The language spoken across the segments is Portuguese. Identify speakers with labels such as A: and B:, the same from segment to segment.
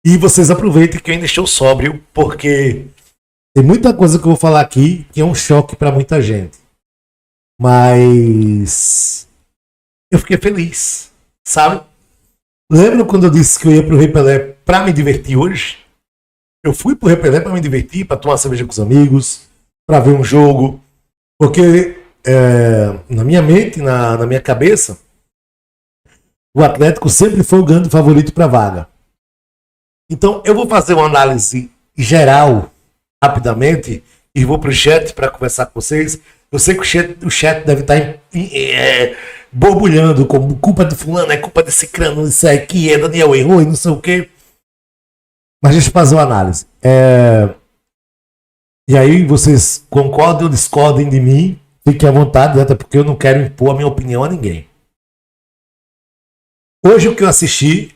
A: E vocês aproveitem que eu ainda estou sóbrio, porque tem muita coisa que eu vou falar aqui que é um choque para muita gente. Mas eu fiquei feliz, sabe? Lembra quando eu disse que eu ia pro Rei Pelé para me divertir hoje? Eu fui pro Rei Pelé para me divertir, para tomar cerveja com os amigos, para ver um jogo, porque na minha mente, na minha cabeça, o Atlético sempre foi o grande favorito para a vaga. Então eu vou fazer uma análise geral, rapidamente, e vou pro chat para conversar com vocês. Eu sei que o chat deve estar borbulhando, como culpa de fulano, é culpa desse crânio, isso aqui, Daniel errou e não sei o quê. Mas deixa eu fazer uma análise. E aí vocês concordem ou discordem de mim, fiquem à vontade, até porque eu não quero impor a minha opinião a ninguém. Hoje o que eu assisti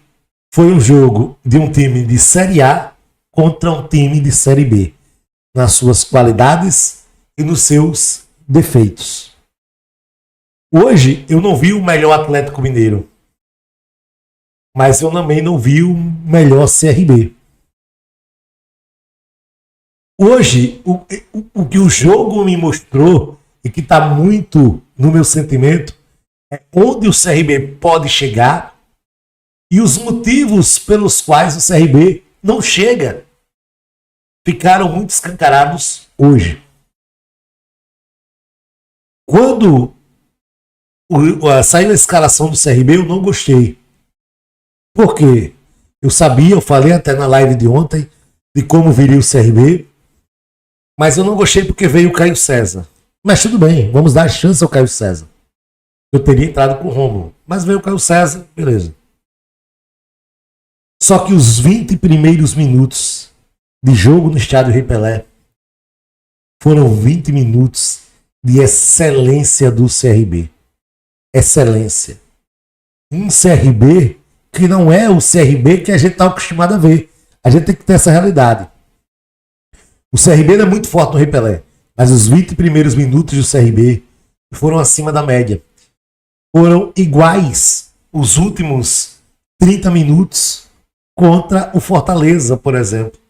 A: foi um jogo de um time de Série A contra um time de Série B, nas suas qualidades e nos seus defeitos. Hoje eu não vi o melhor Atlético Mineiro, mas eu também não vi o melhor CRB. Hoje, o que o jogo me mostrou e que está muito no meu sentimento é onde o CRB pode chegar e os motivos pelos quais o CRB não chega ficaram muito escancarados hoje. Quando saiu a escalação do CRB, eu não gostei. Por quê? Eu sabia, eu falei até na live de ontem de como viria o CRB, mas eu não gostei porque veio o Caio César. Mas tudo bem, vamos dar chance ao Caio César. Eu teria entrado com o Rômulo, mas veio o Caio César, beleza. Só que os 20 primeiros minutos de jogo no estádio Rei Pelé foram 20 minutos de excelência do CRB. Excelência. Um CRB que não é o CRB que a gente está acostumado a ver. A gente tem que ter essa realidade. O CRB é muito forte no Rei Pelé, mas os 20 primeiros minutos do CRB foram acima da média. Foram iguais os últimos 30 minutos contra o Fortaleza, por exemplo.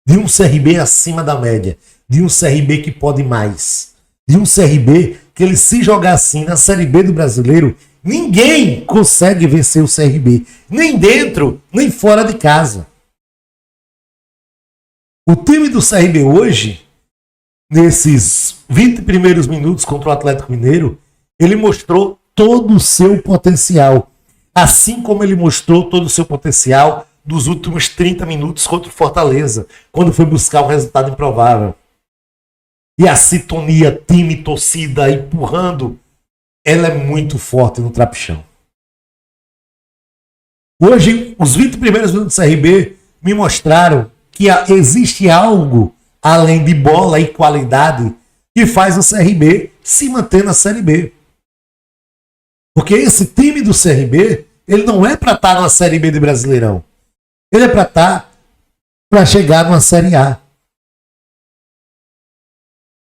A: De um CRB acima da média. De um CRB que pode mais. De um CRB que ele se jogar assim na Série B do Brasileiro, ninguém consegue vencer o CRB. Nem dentro, nem fora de casa. O time do CRB hoje, nesses 20 primeiros minutos contra o Atlético Mineiro, ele mostrou todo o seu potencial. Assim como ele mostrou todo o seu potencial dos últimos 30 minutos contra o Fortaleza, quando foi buscar um resultado improvável. E a sintonia time-torcida empurrando, ela é muito forte no trapichão. Hoje, os 20 primeiros minutos do CRB me mostraram que existe algo além de bola e qualidade que faz o CRB se manter na Série B. Porque esse time do CRB, ele não é para estar na Série B de Brasileirão. Ele é para chegar numa Série A.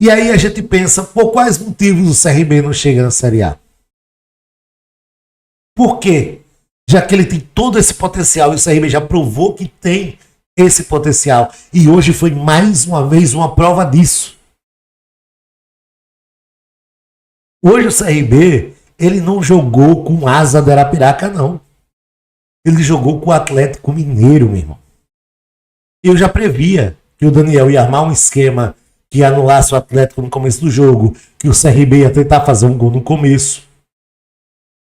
A: E aí a gente pensa, por quais motivos o CRB não chega na Série A? Por quê? Já que ele tem todo esse potencial e o CRB já provou que tem esse potencial. E hoje foi mais uma vez uma prova disso. Hoje o CRB, ele não jogou com asa de Arapiraca, não. Ele jogou com o Atlético Mineiro, meu irmão. Eu já previa que o Daniel ia armar um esquema que anulasse o Atlético no começo do jogo, que o CRB ia tentar fazer um gol no começo.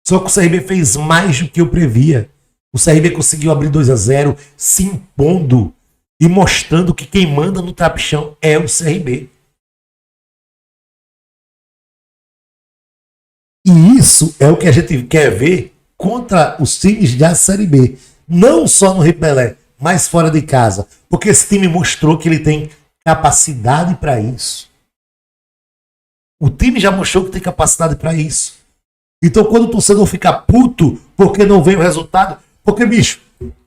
A: Só que o CRB fez mais do que eu previa. O CRB conseguiu abrir 2-0, se impondo e mostrando que quem manda no trapichão é o CRB. E isso é o que a gente quer ver contra os times da Série B. Não só no Rei Pelé, mas fora de casa. Porque esse time mostrou que ele tem capacidade para isso. O time já mostrou que tem capacidade para isso. Então, quando o torcedor fica puto porque não vem o resultado, porque, bicho,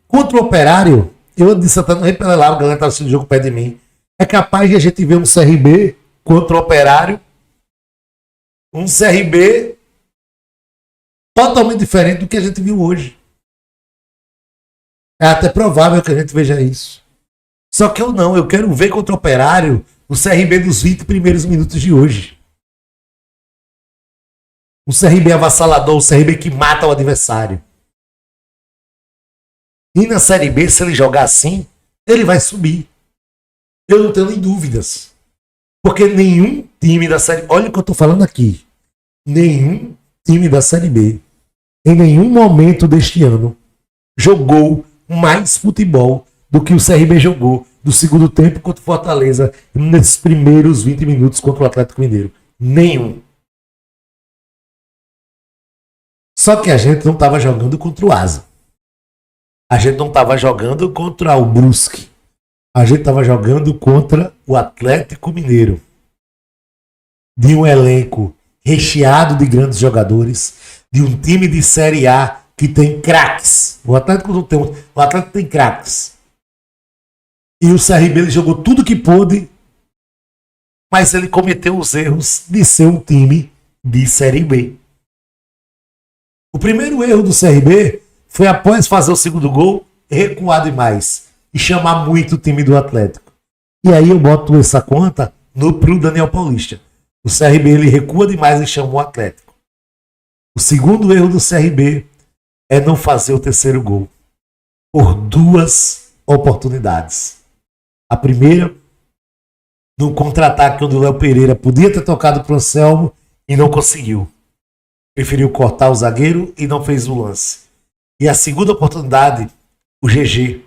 A: contra o Operário, eu disse até no Rei Pelé lá, a galera tá assistindo o jogo perto de mim, é capaz de a gente ver um CRB contra o Operário, um CRB totalmente diferente do que a gente viu hoje. É até provável que a gente veja isso. Só que eu quero ver contra o Operário o CRB dos 20 primeiros minutos de hoje. O CRB avassalador, o CRB que mata o adversário. E na Série B, se ele jogar assim, ele vai subir. Eu não tenho nem dúvidas. Porque nenhum time da Série... Olha o que eu tô falando aqui. Nenhum time da Série B, em nenhum momento deste ano, jogou mais futebol do que o CRB jogou do segundo tempo contra o Fortaleza nesses primeiros 20 minutos contra o Atlético Mineiro. Nenhum. Só que a gente não estava jogando contra o Asa. A gente não estava jogando contra o Brusque. A gente estava jogando contra o Atlético Mineiro. De um elenco recheado de grandes jogadores, de um time de Série A que tem craques. O Atlético não tem, o Atlético tem craques. E o CRB ele jogou tudo que pôde, mas ele cometeu os erros de ser um time de Série B. O primeiro erro do CRB foi, após fazer o segundo gol, recuar demais e chamar muito o time do Atlético. E aí eu boto essa conta pro Daniel Paulista. O CRB ele recua demais e chama o Atlético. O segundo erro do CRB é não fazer o terceiro gol por duas oportunidades. A primeira, no contra-ataque onde o Léo Pereira podia ter tocado para o Anselmo e não conseguiu. Preferiu cortar o zagueiro e não fez o lance. E a segunda oportunidade, o GG,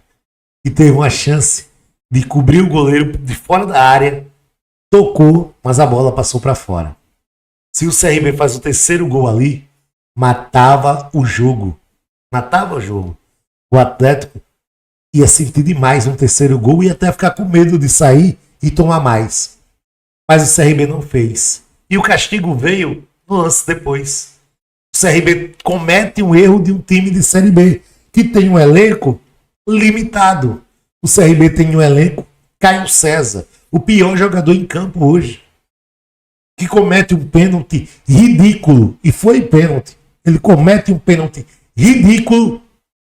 A: que teve uma chance de cobrir o goleiro de fora da área, tocou, mas a bola passou para fora. Se o CRB faz o terceiro gol ali, matava o jogo. Matava o jogo. O Atlético ia sentir demais um terceiro gol e até ficar com medo de sair e tomar mais. Mas o CRB não fez. E o castigo veio no lance depois. O CRB comete um erro de um time de Série B, que tem um elenco limitado. O CRB tem um elenco Caio César, o pior jogador em campo hoje, que comete um pênalti ridículo. E foi pênalti. Ele comete um pênalti ridículo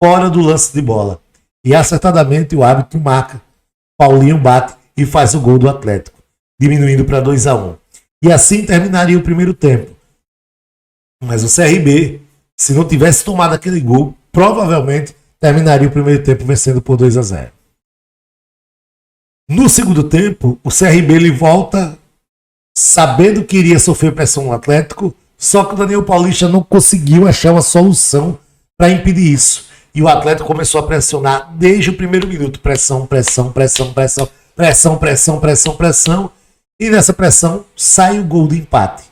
A: fora do lance de bola. E acertadamente o árbitro marca. Paulinho bate e faz o gol do Atlético, diminuindo para 2-1. E assim terminaria o primeiro tempo. Mas o CRB, se não tivesse tomado aquele gol, provavelmente terminaria o primeiro tempo vencendo por 2-0. No segundo tempo, o CRB ele volta sabendo que iria sofrer pressão no Atlético, só que o Daniel Paulista não conseguiu achar uma solução para impedir isso. E o Atlético começou a pressionar desde o primeiro minuto. Pressão, pressão, pressão, pressão, pressão, pressão, pressão, pressão. E nessa pressão sai o gol do empate.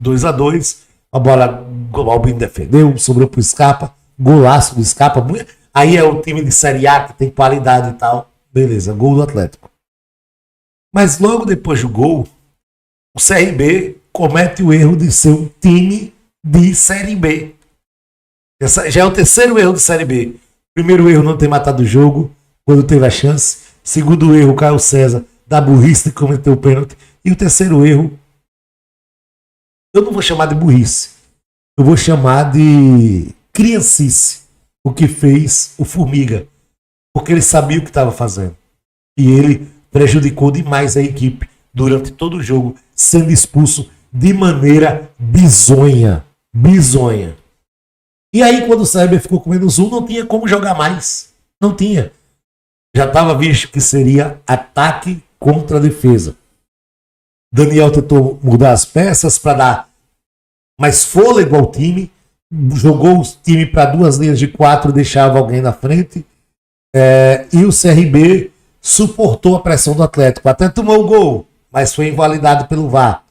A: 2-2. A bola, o Albino defendeu, sobrou pro Scarpa. Golaço do Scarpa. Aí é o time de Série A que tem qualidade e tal. Beleza, gol do Atlético. Mas logo depois do gol, o CRB comete o erro de ser um time de Série B. Essa já é o terceiro erro de Série B. Primeiro erro, não ter matado o jogo quando teve a chance. Segundo erro, Caio César da burrice de cometer o pênalti. E o terceiro erro, eu não vou chamar de burrice, eu vou chamar de criancice, o que fez o Formiga, porque ele sabia o que estava fazendo. E ele prejudicou demais a equipe durante todo o jogo, sendo expulso de maneira bizonha. Bizonha. E aí, quando o CRB ficou com -1, não tinha como jogar mais. Não tinha. Já estava visto que seria ataque contra a defesa. Daniel tentou mudar as peças para dar mais fôlego ao time. Jogou o time para 2 linhas de 4, deixava alguém na frente. E o CRB suportou a pressão do Atlético. Até tomou o gol, mas foi invalidado pelo VAR.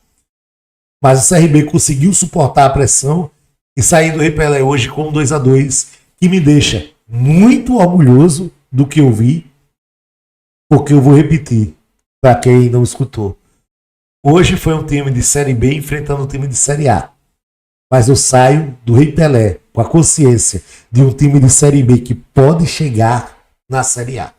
A: Mas o CRB conseguiu suportar a pressão e sair do Rei Pelé hoje com 2-2, que me deixa muito orgulhoso do que eu vi, porque eu vou repetir para quem não escutou. Hoje foi um time de Série B enfrentando um time de Série A. Mas eu saio do Rei Pelé com a consciência de um time de Série B que pode chegar na Série A.